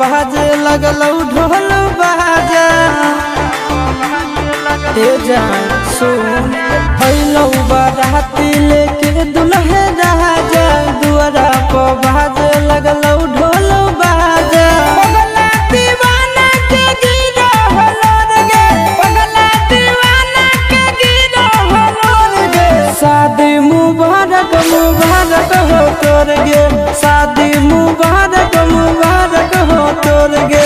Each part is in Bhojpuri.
बाजे लगलौ ढोल बाजा ए जान सुन अइलौ बाराती लेके दुल्हे राजा दुआरा पर बाजे लगलौ ढोल बाजा पगला दीवाना के गिरो हलोर गे पगला दीवाना के गिरो हलोर गे शादी मुबारक मुबारक हो तोर गे शादी मुबारक मुबारक हो तोर गे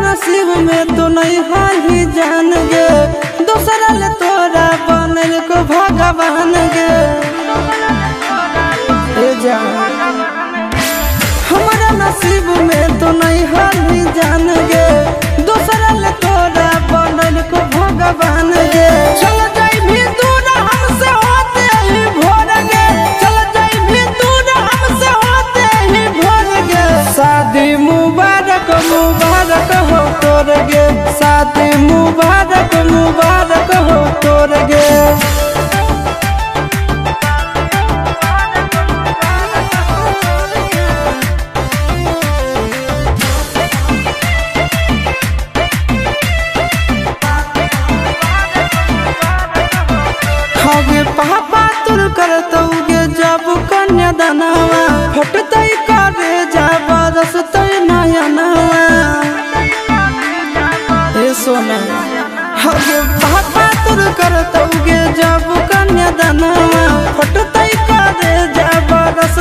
नसीब में तो नहीं हाही जान गे दूसरा ले तोरा बनल को भगवान गे हमारा नसीब में तो नहीं हाही जान गे दूसरा ले तोरा बनल को भगवान गे चल जाई भी दूर हमसे होते ही भोर गे चल जाई भी दूर हमसे होते ही भोर गे शादी मुबारक मुबारक हो तोर गे शादी मुबारक मुबारक हो तोर गे हगे पापा तुर करतौ गे जब कन्या दानवा फटतै करे जब रसतै नयनवा ए सोना हगे पापा तुर करतौ गे जब कन्या दानवा फटतै करे जब रस